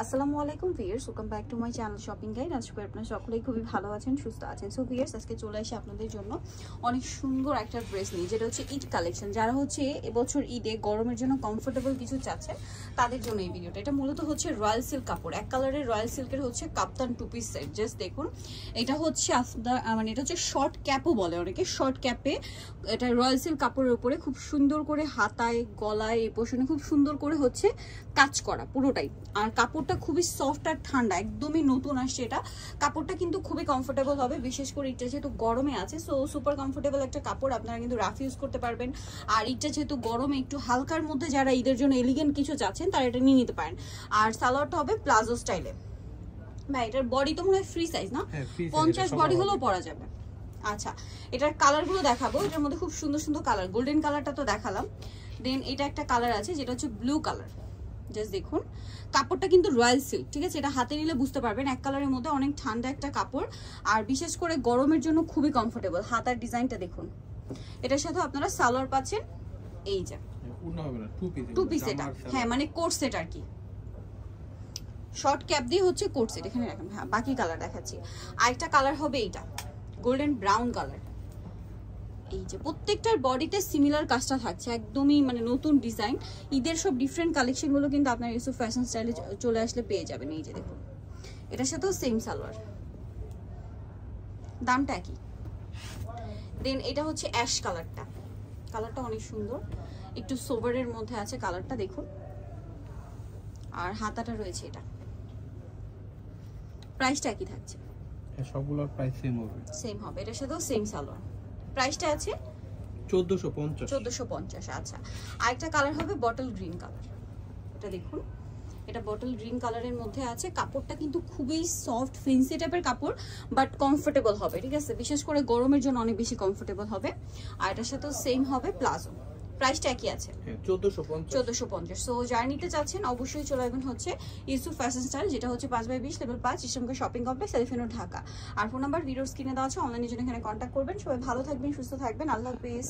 আসসালামু আলাইকুম viewers, welcome back to my channel shopping guide. আশা করি আপনারা সকলেই খুবই ভালো আছেন, সুস্থ আছেন। সো ভিউয়ার্স, আজকে চলে আসি আপনাদের জন্য অনেক সুন্দর একটা ড্রেস নিয়ে, যেটা হচ্ছে ঈদ কালেকশন। যারা হচ্ছে এবছর ঈদে গরমের জন্য কমফোর্টেবল কিছু চাচ্ছেন তাদের জন্য এই ভিডিওটা। এটা মূলত হচ্ছে রয়্যাল সিল্ক কাপড়, এক কালারের রয়্যাল সিল্কের হচ্ছে কাপ্তান টু পিস সেট। জাস্ট দেখুন, এটা হচ্ছে মানে এটা হচ্ছে শর্ট ক্যাপও বলে অনেকে, শর্ট ক্যাপে এটা রয়্যাল সিল্ক কাপড়ের উপরে খুব সুন্দর করে হাতায় গলায় এই পোর্শনে খুব সুন্দর করে হচ্ছে কাজ করা পুরোটাই। আর কাপড়টা খুবই সফট আর ঠান্ডা, একদমই নতুন আসছে এটা। কাপড়টা কিন্তু খুবই কমফোর্টেবল হবে, বিশেষ করে এটা যেহেতু গরমে আছে, সো সুপার কমফোর্টেবল একটা কাপড়। আপনারা কিন্তু রাফ ইউজ করতে পারবেন। আর এটা যেহেতু গরমে একটু হালকার মধ্যে যারা ঈদের জন্য এলিগেন্ট কিছু চাচ্ছেন তারা এটা নিয়ে নিতে পারেন। আর সালোয়ারটা হবে প্লাজো স্টাইলে। ভাই এটার বডি তো মনে হয় ফ্রি সাইজ না, 50 বডি হলেও পরা যাবে। আচ্ছা, এটার কালারগুলো দেখাবো। এটার মধ্যে খুব সুন্দর সুন্দর কালার, গোল্ডেন কালারটা তো দেখালাম। দেন এটা একটা কালার আছে যেটা হচ্ছে ব্লু কালার। জাস্ট দেখুন, কাপড়টা কিন্তু রয়্যাল সিল্ক, ঠিক আছে? এটা হাতে নিলে বুঝতে পারবেন এক কালারের মধ্যে অনেক ঠান্ডা একটা কাপড়, আর বিশেষ করে গরমের জন্য খুবই কমফোর্টেবল। হাতার ডিজাইনটা দেখুন। এটার সাথে আপনারা সালোয়ার পাচ্ছেন এই যে টু পিস এটা, হ্যাঁ মানে কোট সেট আর কি। শর্ট ক্যাপ দিয়ে হচ্ছে কোট সেট। এখানে রাখেন, হ্যাঁ বাকি কালার দেখাচ্ছি। আরেকটা কালার হবে এইটা গোল্ডেন ব্রাউন কালার। এই যে প্রত্যেকটার বডিতে সিমিলার কাজটা থাকছে, একদমই মানে নতুন ডিজাইন। ঈদের সব ডিফারেন্ট কালেকশনগুলো কিন্তু আপনার ইউসুফ ফ্যাশন স্টাইলে চলে আসলে পেয়ে যাবেন। এই যে দেখুন, এটার সাথেও সেম সালোয়ার, দামটা একই। দেন এটা হচ্ছে অ্যাশ কালারটা, কালারটা অনেক সুন্দর, একটু সোবারের মধ্যে আছে কালারটা দেখুন। আর হাতাটা রয়েছে এটা, প্রাইসটা একই থাকছে, সবগুলোর প্রাইস সেম হবে। এটার সাথেও সেম সালোয়ার। প্রাইসটা আছে 1450। আচ্ছা, আরেকটা কালার হবে বটল গ্রিন কালার। এটা দেখুন, এটা বটল গ্রিন কালারের মধ্যে আছে। কাপড়টা কিন্তু খুবই সফট ফেন্সি টাইপের কাপড়, বাট কমফোর্টেবল হবে, ঠিক আছে? বিশেষ করে গরমের জন্য অনেক বেশি কমফোর্টেবল হবে। আর এটার সাথেও সেম হবে প্লাজো। প্রাইসটা একই আছে 1450। সো যারা নিতে চাচ্ছেন অবশ্যই চলে আসবেন হচ্ছে ইউসুফ ফ্যাশন স্টাইল, যেটা হচ্ছে 5/20 level 5 Islampur shopping complex, elephant road, Dhaka. আর ফোন নাম্বার ভিডিওর স্ক্রিনে দেওয়া আছে, অনলাইনের জন্য এখানে কন্ট্যাক্ট করবেন। সবাই ভালো থাকবেন, সুস্থ থাকবেন, আল্লাহ হাফেজ।